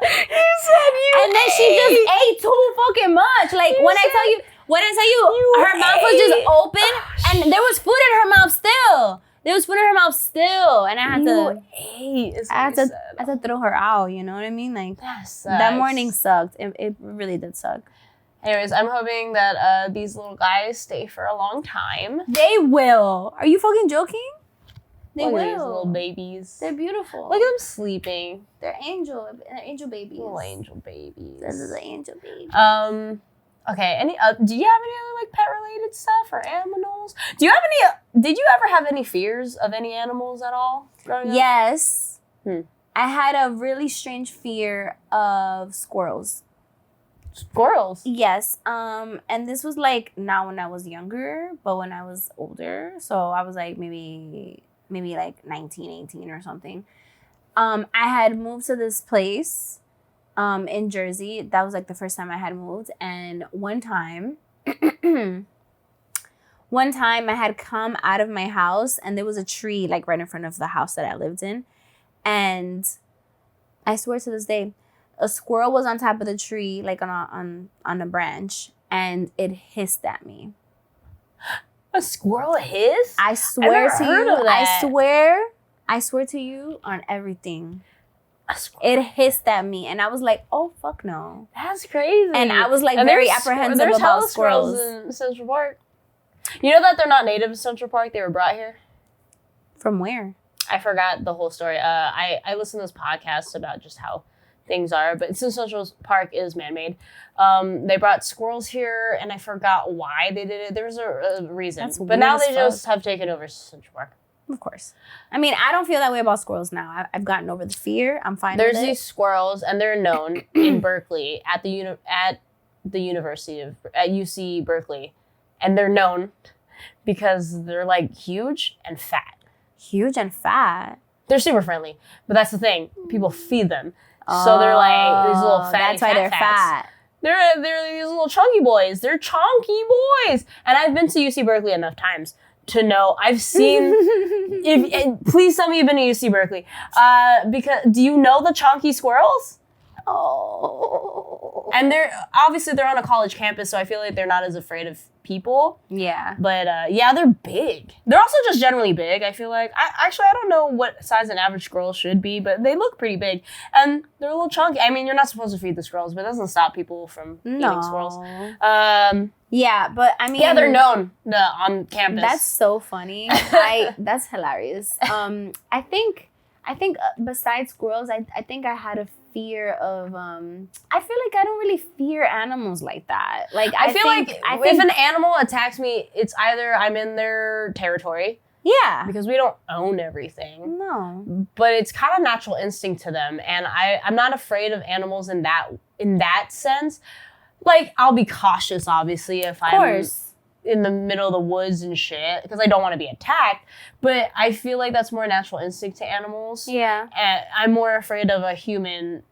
You said you And then she just ate too fucking much. Like, when I tell you, her mouth was just open, and there was food in her mouth still. And I had to throw her out, you know what I mean? Like, that morning sucked. It really did suck. Anyways, I'm hoping that these little guys stay for a long time. They will. Are you fucking joking? They will. These little babies. They're beautiful. Look at them sleeping. They're angel babies. Little angel babies. This is an angel baby. Okay. Do you have any other like pet related stuff or animals? Did you ever have any fears of any animals at all growing up? Yes. I had a really strange fear of squirrels. Squirrels? Yes. And this was like not when I was younger, but when I was older. So I was like maybe like 19, 18 or something. I had moved to this place in Jersey. That was like the first time I had moved. And one time I had come out of my house and there was a tree like right in front of the house that I lived in. And I swear to this day, a squirrel was on top of the tree, like on a branch, and it hissed at me. A squirrel hiss? I swear to you. I swear to you on everything. It hissed at me, and I was like, "Oh fuck no!" That's crazy. And I was like very apprehensive about squirrels. In Central Park. You know that they're not native to Central Park? They were brought here. From where? I forgot the whole story. I listened to this podcast about just how things are, but since Central Park is man-made, they brought squirrels here, and I forgot why they did it. There was a reason, but now they just have taken over Central Park. Of course. I mean, I don't feel that way about squirrels now. I've gotten over the fear. I'm fine with it. There's these squirrels, and they're known in Berkeley at the University of UC Berkeley, and they're known because they're like huge and fat. Huge and fat. They're super friendly, but that's the thing. People feed them. So they're like these little fatty That's why they're fat. They're these little chunky boys. They're chunky boys. And I've been to UC Berkeley enough times to know. I've seen. Please tell me you've been to UC Berkeley. Because do you know the chunky squirrels? No. And they're on a college campus, so I feel like they're not as afraid of people. Yeah. But yeah, they're big. They're also just generally big, I feel like. I don't know what size an average squirrel should be, but they look pretty big. And they're a little chunky. I mean, you're not supposed to feed the squirrels, but it doesn't stop people from eating squirrels. Yeah, but I mean... Yeah, they're known on campus. That's so funny. That's hilarious. I think besides squirrels, I think I had a fear of I feel like I don't really fear animals like that. Like I feel like if an animal attacks me, it's either I'm in their territory. Yeah. Because we don't own everything. No. But it's kind of natural instinct to them. And I'm not afraid of animals in that sense. Like, I'll be cautious, obviously, if I'm in the middle of the woods and shit, because I don't want to be attacked. But I feel like that's more natural instinct to animals. Yeah. And I'm more afraid of a human,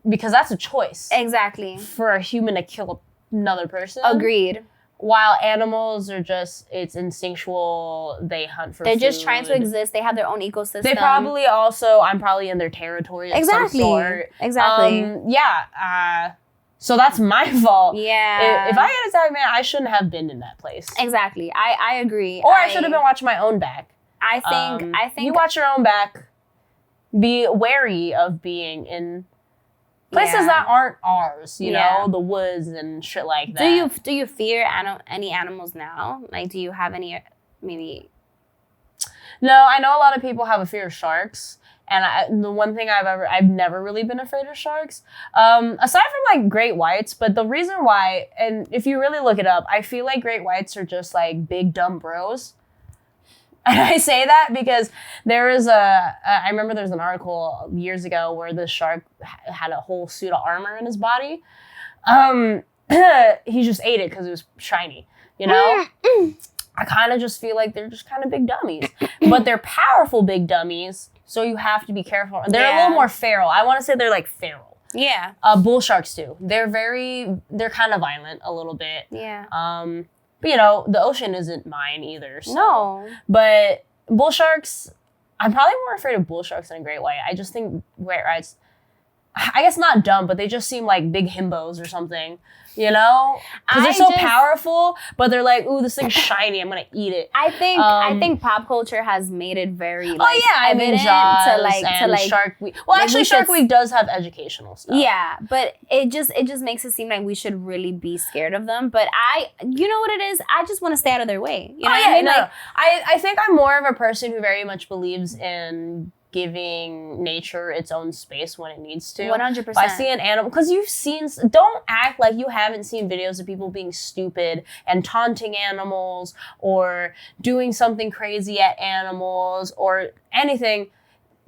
because that's a choice. Exactly. For a human to kill another person. Agreed. While animals are just, it's instinctual, they hunt for food. They're just trying to exist. They have their own ecosystem. They probably also, I'm probably in their territory of some sort. Exactly. Yeah. So that's my fault. Yeah. If I get attacked, man, I shouldn't have been in that place. Exactly. I agree. Or I should have been watching my own back. I think you watch your own back. Be wary of being in places that aren't ours, you know, the woods and shit like that. Do you fear any animals now? Like, do you have any, maybe? No, I know a lot of people have a fear of sharks. And the one thing I've never really been afraid of sharks, aside from like great whites. But the reason why, and if you really look it up, I feel like great whites are just like big dumb bros. And I say that because I remember there was an article years ago where the shark had a whole suit of armor in his body. He just ate it because it was shiny, you know? I kind of just feel like they're just kind of big dummies. But they're powerful big dummies, so you have to be careful. They're a little more feral. I want to say they're like feral. Yeah. Bull sharks too. They're kind of violent a little bit. Yeah. But you know, the ocean isn't mine either. So. No. But bull sharks, I'm probably more afraid of bull sharks than a great white. I just think great whites, I guess not dumb, but they just seem like big himbos or something, you know? Because they're so powerful, but they're like, ooh, this thing's shiny, I'm gonna eat it. I think pop culture has made it very evident to Shark Week. Well, actually, Shark Week does have educational stuff. Yeah, but it just makes it seem like we should really be scared of them. But you know what it is? I just want to stay out of their way. You know what I mean? No. I think I'm more of a person who very much believes in giving nature its own space when it needs to. 100%. If I see an animal, because don't act like you haven't seen videos of people being stupid and taunting animals or doing something crazy at animals or anything.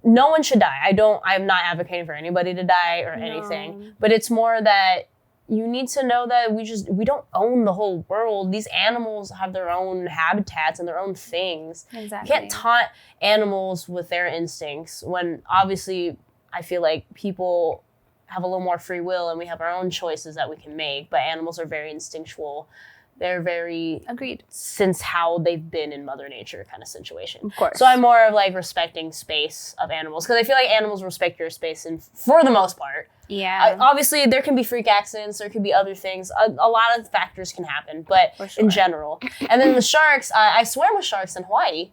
No one should die. I'm not advocating for anybody to die or anything, but it's more that you need to know that we don't own the whole world. These animals have their own habitats and their own things. Exactly. You can't taunt animals with their instincts when obviously I feel like people have a little more free will and we have our own choices that we can make, but animals are very instinctual. They're very agreed since how they've been in Mother Nature kind of situation. Of course. So I'm more of like respecting space of animals because I feel like animals respect your space and for the most part. Yeah. Obviously, there can be freak accidents. There could be other things. A lot of factors can happen, but in general. And then the sharks, I swam with sharks in Hawaii.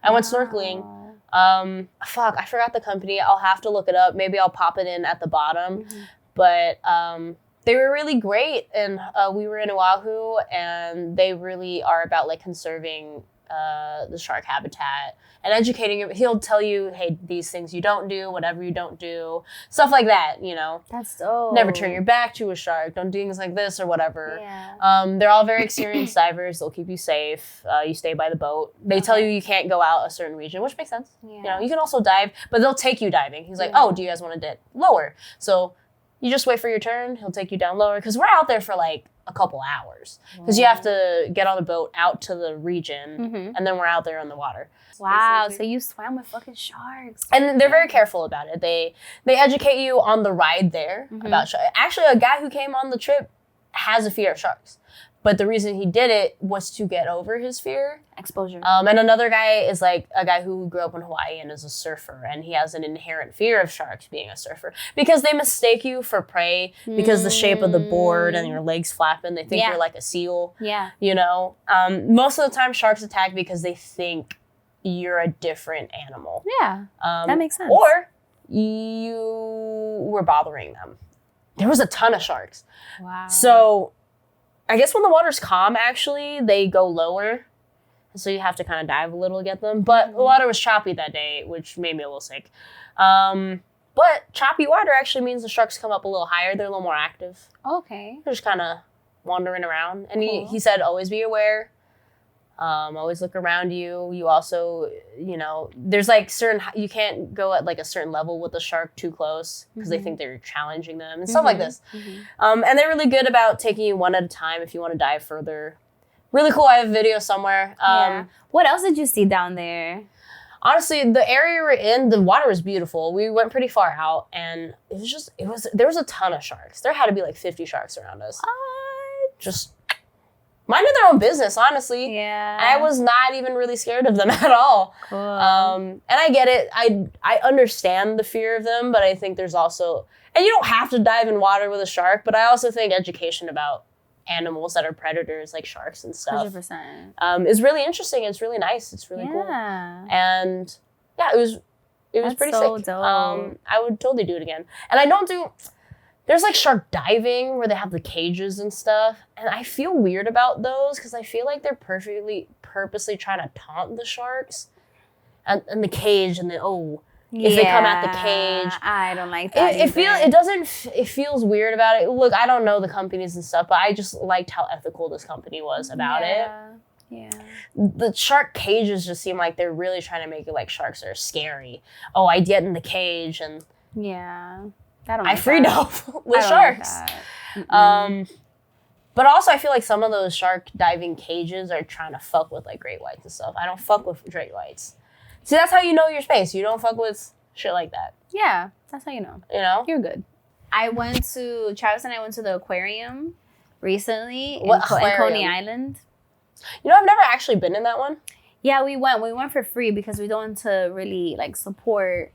I went snorkeling. I forgot the company. I'll have to look it up. Maybe I'll pop it in at the bottom. Mm-hmm. But they were really great. And we were in Oahu, and they really are about like conserving the shark habitat and educating you. He'll tell you, hey, these things you don't do, whatever you don't do, stuff like that, you know. That's dope. Never turn your back to a shark. Don't do things like this or whatever. Yeah. They're all very experienced divers. They'll keep you safe. You stay by the boat. They tell you can't go out a certain region, which makes sense. Yeah. You know, you can also dive, but they'll take you diving. He's like, oh, do you guys want to dip lower? So you just wait for your turn. He'll take you down lower because we're out there for like a couple hours because you have to get on the boat out to the region and then we're out there on the water. Wow, so you swam with fucking sharks. And they're very careful about it. They educate you on the ride there about sharks. Actually, a guy who came on the trip has a fear of sharks. But the reason he did it was to get over his fear. Exposure. And another guy is like a guy who grew up in Hawaii and is a surfer, and he has an inherent fear of sharks being a surfer because they mistake you for prey because the shape of the board and your legs flapping. They think you're like a seal. Yeah. You know, most of the time sharks attack because they think you're a different animal. Yeah. That makes sense. Or you were bothering them. There was a ton of sharks. Wow. So I guess when the water's calm, actually, they go lower. So you have to kind of dive a little to get them. But the water was choppy that day, which made me a little sick. But choppy water actually means the sharks come up a little higher. They're a little more active. Okay. They're just kind of wandering around. And Cool. he said, always be aware. Always look around you. You also, you know, there's like you can't go at like a certain level with the shark too close because they think they're challenging them and stuff like this. And they're really good about taking you one at a time if you want to dive further. Really cool. I have a video somewhere. What else did you see down there? Honestly, the area we're in, the water was beautiful. We went pretty far out and there was a ton of sharks. There had to be like 50 sharks around us. Just minding their own business, honestly. Yeah. I was not even really scared of them at all. Cool. And I get it. I understand the fear of them, but I think there's also, and you don't have to dive in water with a shark, but I also think education about animals that are predators like sharks and stuff 100%. is really interesting. It's really nice. It's really cool. And yeah, it was That's pretty so sick. dope. I would totally do it again. And I don't do, there's like shark diving where they have the cages and stuff. And I feel weird about those because I feel like they're purposely trying to taunt the sharks. And the cage and if they come at the cage. I don't like that. It feels weird about it. Look, I don't know the companies and stuff, but I just liked how ethical this company was about it. Yeah. The shark cages just seem like they're really trying to make it like sharks are scary. Oh, I get in the cage and I freed up with sharks. But also I feel like some of those shark diving cages are trying to fuck with like great whites and stuff. I don't fuck with great whites. See, that's how you know your space. You don't fuck with shit like that. Yeah, that's how you know. You know? You're good. Travis and I went to the aquarium recently in aquarium? Coney Island. You know, I've never actually been in that one. Yeah, we went. We went for free because we don't want to really like support,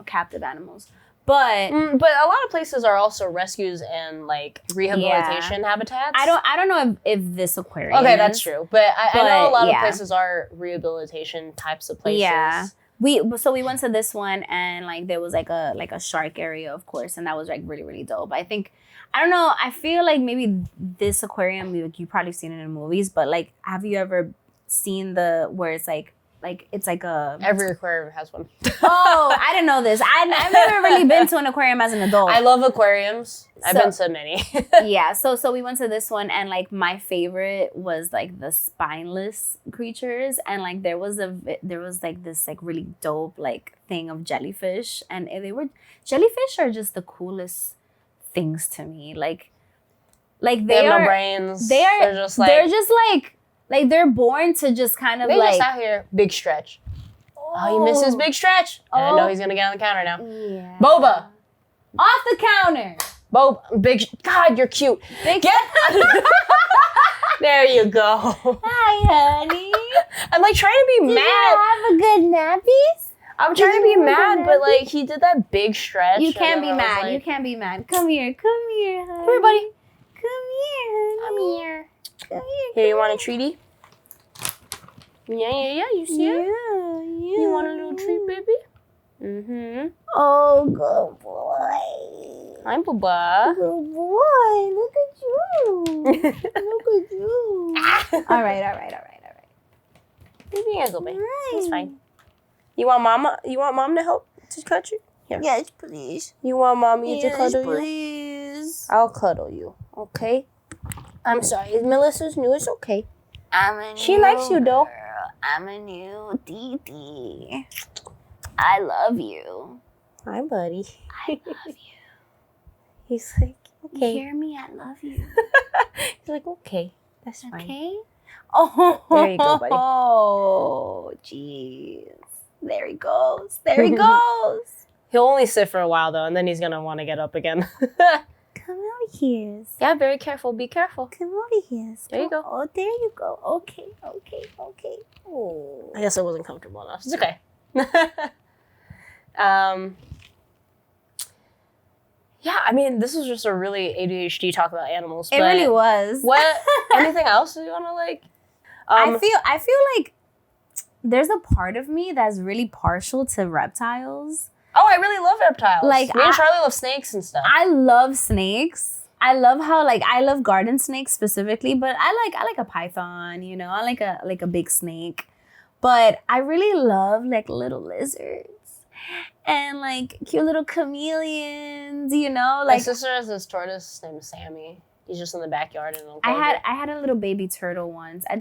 captive animals. But a lot of places are also rescues and like rehabilitation habitats. I don't know if this aquarium. Okay, is, that's true. But I know a lot of yeah. places are rehabilitation types of places. Yeah. We went to this one and like there was like a shark area, of course, and that was like really, really dope. I don't know, I feel like maybe this aquarium, you probably seen it in movies, but like have you ever seen where it's like it's like a... Every aquarium has one. Oh, I didn't know this. I've never really been to an aquarium as an adult. I love aquariums. I've been to many. Yeah, so we went to this one and like my favorite was like the spineless creatures and like there was like this like really dope like thing of jellyfish and jellyfish are just the coolest things to me. Like they have no brains. They're just like they're born to just kind of just out here. Big stretch. Oh, he missed his big stretch. And I know he's going to get on the counter now. Yeah. Boba. Off the counter. Boba. God, you're cute. There you go. Hi, honey. I'm like trying to be mad. You have a good nappies? I'm trying to be mad, but like he did that big stretch. You can't be mad. Like, you can't be mad. Come here, honey. Come here, buddy. Come here, honey. Come here. Here, you want a treaty? Yeah. You see it? Yeah. You want a little treat, baby? Mm-hmm. Oh, good boy. Hi, Bubba. Good boy. Look at you. Look at you. All right. Baby Hazel, baby. It's fine. You want mom to help to cut you? Here. Yes, please. You want mommy to cuddle you? Please. I'll cuddle you. Okay. I'm sorry. Melissa's new. It's okay. She likes you though. Girl. I'm a new Dee. I love you. Hi, buddy. I love you. He's like, okay. You hear me? I love you. He's like, okay. That's fine. Okay. Oh, there you go, buddy. Oh, jeez. There he goes. There he goes. He'll only sit for a while though, and then he's gonna want to get up again. Come over here. Yeah, very careful. Be careful. Come over here. There you go. Oh, there you go. Okay. Oh. I guess I wasn't comfortable enough. It's okay. Yeah, I mean, this was just a really ADHD talk about animals. It really was. What? Anything else you want to like? I feel like there's a part of me that's really partial to reptiles. Oh, I really love reptiles. Like, me and Charlie love snakes and stuff. I love snakes. I love how I love garden snakes specifically, but I like a python, you know. I like a big snake. But I really love like little lizards and like cute little chameleons, you know. Like my sister has this tortoise named Sammy. He's just in the backyard and I had a little baby turtle once. I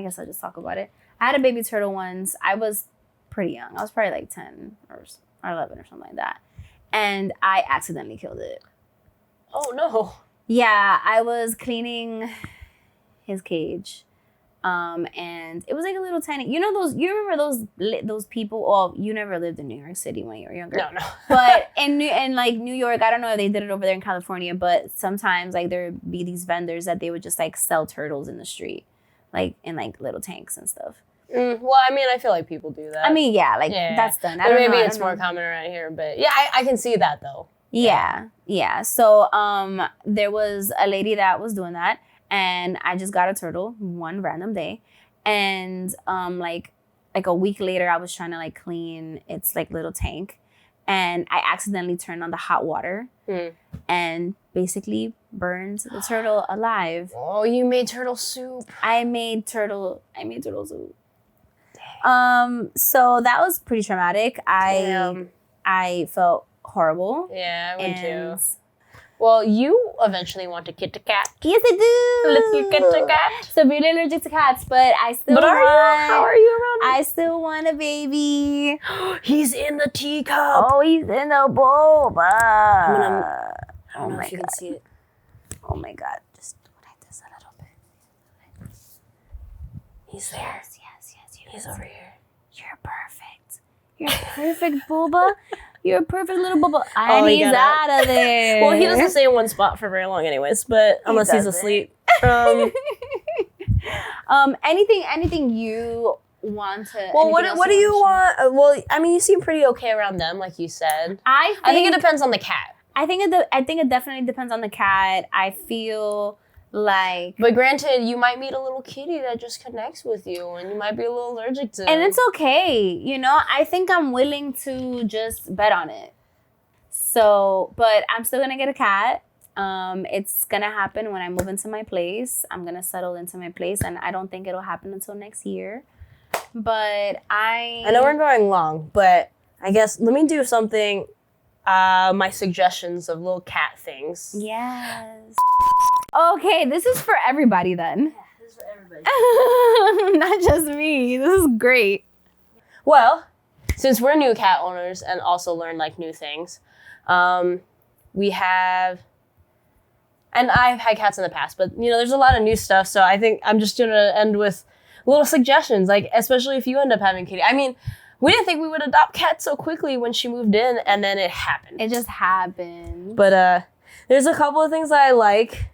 guess I'll just talk about it. I had a baby turtle once. I was pretty young. I was probably like 10 or 11 or something like that. And I accidentally killed it. Oh no. Yeah, I was cleaning his cage. And it was like a little tiny, you remember those people, well, you never lived in New York City when you were younger. No. But in New York, I don't know if they did it over there in California, but sometimes like there would be these vendors that they would just like sell turtles in the street, like in like little tanks and stuff. Well, I mean, I feel like people do that. I mean, yeah, that's done. But maybe it's more common around here, but yeah, I can see that though. Yeah. So there was a lady that was doing that. And I just got a turtle one random day. And like a week later, I was trying to like clean its like little tank. And I accidentally turned on the hot water and basically burned the turtle alive. Oh, you made turtle soup. I made turtle soup. So that was pretty traumatic. I felt horrible. Yeah, I would too. Well, you eventually want a kitty cat. Yes, I do. Little kitty cat. Severely allergic to cats, but I still But how are you around I still want a baby. He's in the teacup. Oh, he's in the boba. I don't know if you can see it. Oh my God. Just like this a little bit. He's there. Yes. He's over here. You're perfect. You're perfect, Boba. You're a perfect little bubble. And he's out of there. Well, he doesn't stay in one spot for very long anyways, but unless he's asleep. Anything you want to... Well, what do you want? Well, I mean, you seem pretty okay around them, like you said. I think it depends on the cat. I think it definitely depends on the cat. I feel like... But granted, you might meet a little kitty that just connects with you, and you might be a little allergic to it. And it's okay, you know? I think I'm willing to just bet on it. So, but I'm still going to get a cat. It's going to happen when I move into my place. I'm going to settle into my place, and I don't think it'll happen until next year. But I know we're going long, but I guess let me do something... my suggestions of little cat things. Yes. Okay, this is for everybody then. Yeah, this is for everybody. Not just me. This is great. Well, since we're new cat owners and also learn like new things, we have, and I've had cats in the past, but you know, there's a lot of new stuff. So I think I'm just gonna end with little suggestions, like especially if you end up having a kitty. I mean, we didn't think we would adopt Kat so quickly when she moved in, and then it happened. It just happened. But there's a couple of things that I like.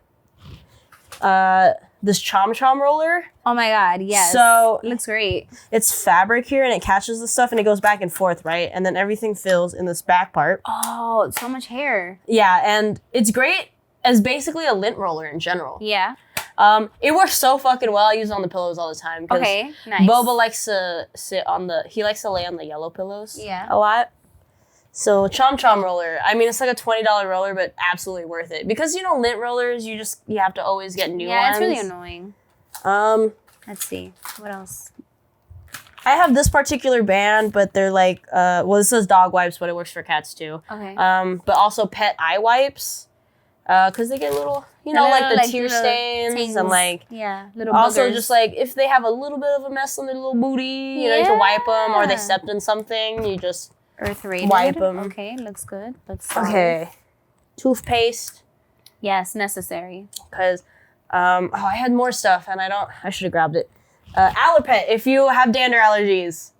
This Chom roller. Oh my God, yes. So it looks great. It's fabric here, and it catches the stuff, and it goes back and forth, right? And then everything fills in this back part. Oh, so much hair. Yeah, and it's great as basically a lint roller in general. Yeah. It works so fucking well. I use it on the pillows all the time. Okay, nice. Boba likes to he likes to lay on the yellow pillows. Yeah. A lot. So Chom roller. I mean, it's like a $20 roller, but absolutely worth it. Because, you know, lint rollers, you have to always get new ones. Yeah, it's really annoying. Let's see. What else? I have this particular band, but they're like, this says dog wipes, but it works for cats too. Okay. But also pet eye wipes. Because they get little, you know, like the tear stains tings. and like, yeah, little also boogers. just like if they have a little bit of a mess on their little booty, you know, you can wipe them, or they stepped in something, you just earth rated. Wipe them. Okay, looks good. Okay. Toothpaste. Yes, necessary. Because, I had more stuff and I should have grabbed it. Allerpet, if you have dander allergies.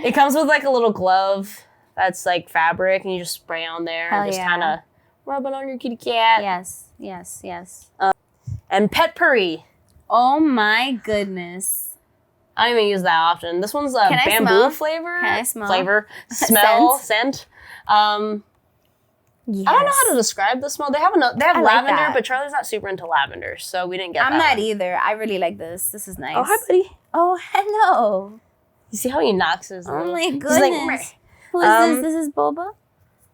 It comes with like a little glove that's like fabric and you just spray on there and just kind of Rubbing on your kitty cat. Yes. And pet puree. Oh my goodness. I don't even use that often. This one's a bamboo smell? flavor. Can I smell? Scent. Yes. I don't know how to describe the smell. They have I like lavender, that. but Charlie's not super into lavender, so we didn't get that. I'm not one. either. I really like this. This is nice. Oh, hi, buddy. Oh, hello. You see how he knocks his Oh little... my He's goodness. like, Who is this? This is Boba?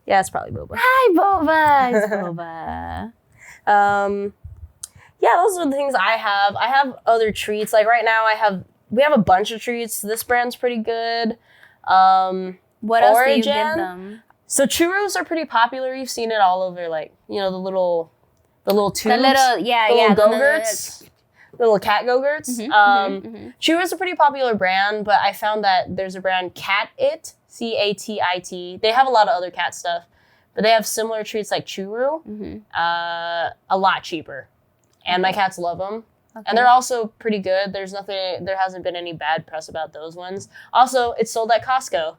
yeah, it's probably Boba. Hi, Boba. It's Boba. Yeah, those are the things I have. I have other treats. Like right now we have a bunch of treats. This brand's pretty good. What else do you Origin. give them? So churros are pretty popular. You've seen it all over, like, you know, the little tubes. The little, yeah, the yeah. little go-gurts. The little cat go-gurts. Churros a pretty popular brand, but I found that there's a brand, Catit, Catit. They have a lot of other cat stuff, but they have similar treats like churro, a lot cheaper. And my cats love them. Okay. And they're also pretty good. There hasn't been any bad press about those ones. Also, it's sold at Costco.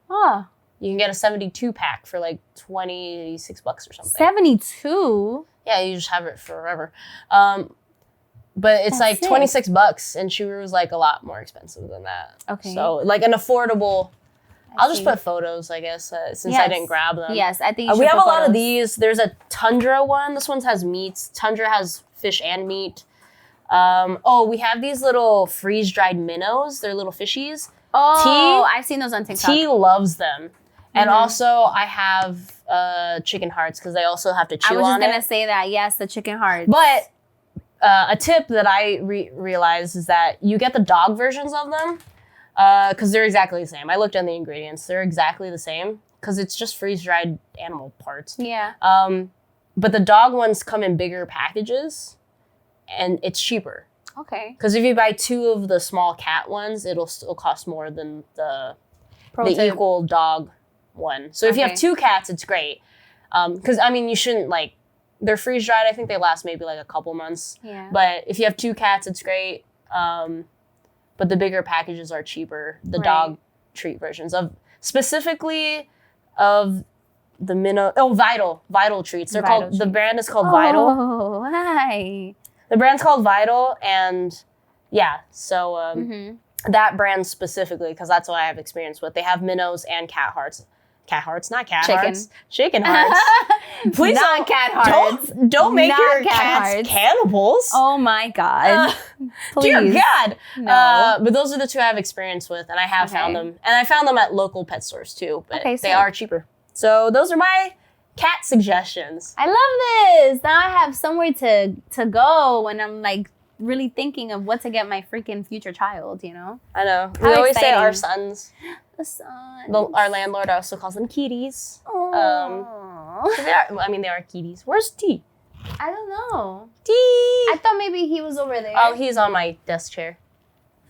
Oh, You can get a 72 pack for like $26 or something. 72? Yeah, you just have it forever. But it's That's like sick. $26, and churros like a lot more expensive than that. Okay. So like an affordable. I'll just see. put photos, I guess, since I didn't grab them. Yes, I think you should We have put a lot of photos. these. There's a Tundra one. This one has meats. Tundra has fish and meat. We have these little freeze-dried minnows. They're little fishies. Oh, I've seen those on TikTok. T loves them. And also I have chicken hearts because they also have to chew on it. I was just going to say that. Yes, the chicken hearts. But a tip that I realized is that you get the dog versions of them because they're exactly the same. I looked at the ingredients. They're exactly the same because it's just freeze-dried animal parts. Yeah. But the dog ones come in bigger packages and it's cheaper. Okay. Because if you buy 2 of the small cat ones, it'll still cost more than the equal dog one. So if you have 2 cats, it's great. Because, I mean, you shouldn't, like, they're freeze-dried. I think they last maybe, like, a couple months. Yeah. But if you have 2 cats, it's great. But the bigger packages are cheaper. The Right. dog treat versions specifically of the minnow. Oh, Vital treats. They're Vital called. The treats. brand is called Vital. Oh, hi. The brand's called Vital, and yeah, so that brand specifically, because that's what I have experience with. They have minnows and cat hearts. Cat hearts, not cat Chicken. hearts. Chicken hearts. Please Not cat hearts. Don't make Not your cat cats hearts. cannibals. Oh my God. Dear Please. God. No. But those are the 2 I have experience with, and I have found them. And I found them at local pet stores too, but Okay, they so- are cheaper. So those are my cat suggestions. I love this. Now I have somewhere to go when I'm like really thinking of what to get my freaking future child, you know? I know. We How always say our exciting. sons. The sun. Our landlord also calls them kitties. Oh. They are kitties. Where's T? I don't know. T. I thought maybe he was over there. Oh, he's on my desk chair.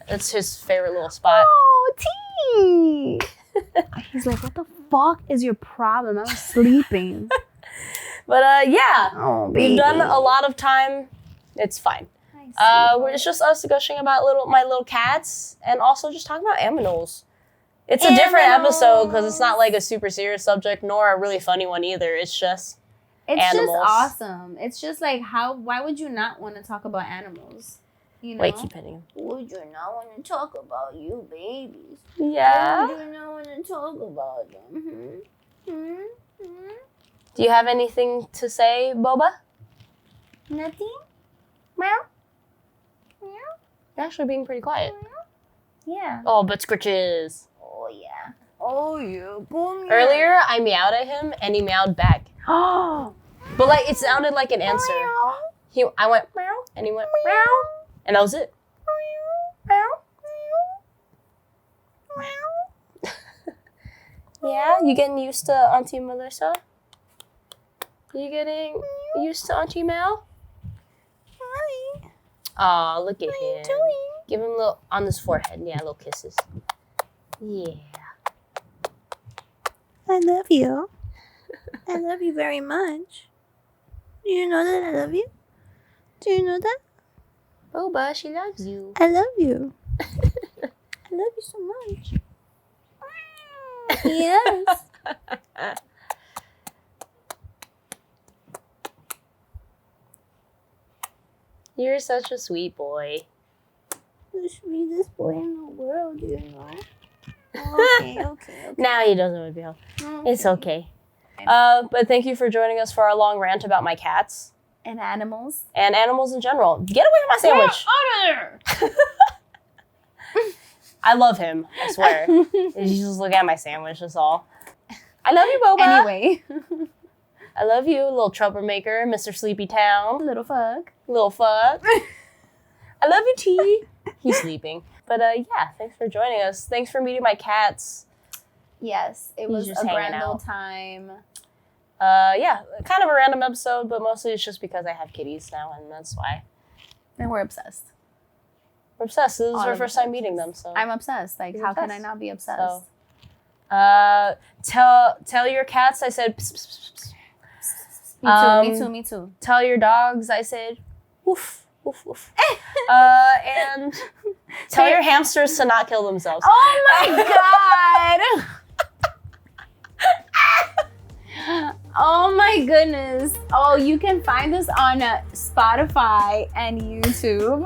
It's his favorite little spot. Oh, T. He's like, what the fuck is your problem? I was sleeping. But yeah, Oh, we've done a lot of time. It's fine. It's just us gushing about my little cats and also just talking about aminals. It's a different episode because it's not like a super serious subject nor a really funny one either. It's just animals. just awesome. It's just like why would you not want to talk about animals? You know? Wait, keep hitting him. Would you not want to talk about you babies? Yeah. Would you not want to talk about them? Do you have anything to say, Boba? Nothing? Meow. Meow? You're actually being pretty quiet. Yeah. Oh, but scritches. Oh, yeah. Oh, yeah. Come here. Earlier, I meowed at him and he meowed back. Oh. But like it sounded like an answer. I went meow and he went meow. And that was it. Yeah, you getting used to Auntie Melissa? You getting used to Auntie Mel? Hi. Aw, look at What are you him. doing? Give him a little on his forehead. Yeah, little kisses. Yeah. I love you. I love you very much. Do you know that I love you? Do you know that? Boba, she loves you. I love you. I love you so much. Yes. You're such a sweet boy. The sweetest boy in the world, you know. Okay. Now he doesn't want to be home. It's okay. But thank you for joining us for our long rant about my cats. And animals. And animals in general. Get away from my sandwich. Get out of there! I love him, I swear. You just look at my sandwich, that's all. I love you, Boba. Anyway. I love you, little troublemaker, Mr. Sleepy Town. Little fuck. Little fuck. I love you, T. He's sleeping. But yeah, thanks for joining us. Thanks for meeting my cats. Yes, it was just a hanging grand old out. time. Yeah, kind of a random episode, but mostly it's just because I have kitties now, and that's why. And we're obsessed. We're obsessed. This is All our of first us time meeting them, so. I'm obsessed. Like, You're how can I obsessed. not be obsessed? So, tell your cats I said pss, pss, pss, pss. Me too. Tell your dogs I said woof, woof, woof. And tell your hamsters to not kill themselves. Oh my God! Oh my goodness. Oh, you can find us on Spotify and YouTube.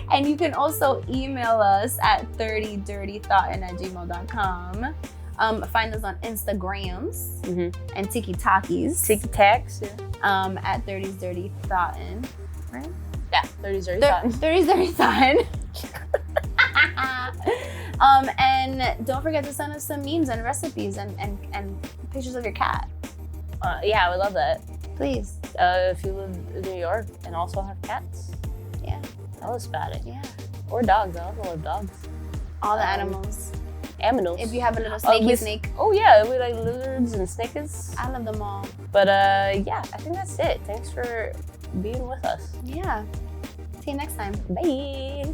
And you can also email us at 30dirtythoughtin@gmail.com. Find us on Instagrams and TikTokies. Tic-tacs, yeah. At 30's Dirty Thoughtin, right? Yeah, 30's Dirty Thoughtin. 30's Dirty Thoughtin. And don't forget to send us some memes and recipes and pictures of your cat. Yeah, I would love that. Please. If you live in New York and also have cats. Yeah. Tell us about it. Yeah. Or dogs. I also love dogs. All the animals. Aminals. If you have a little snaky snake. Oh yeah, we like lizards and snakes. I love them all. But yeah, I think that's it. Thanks for being with us. Yeah. See you next time. Bye.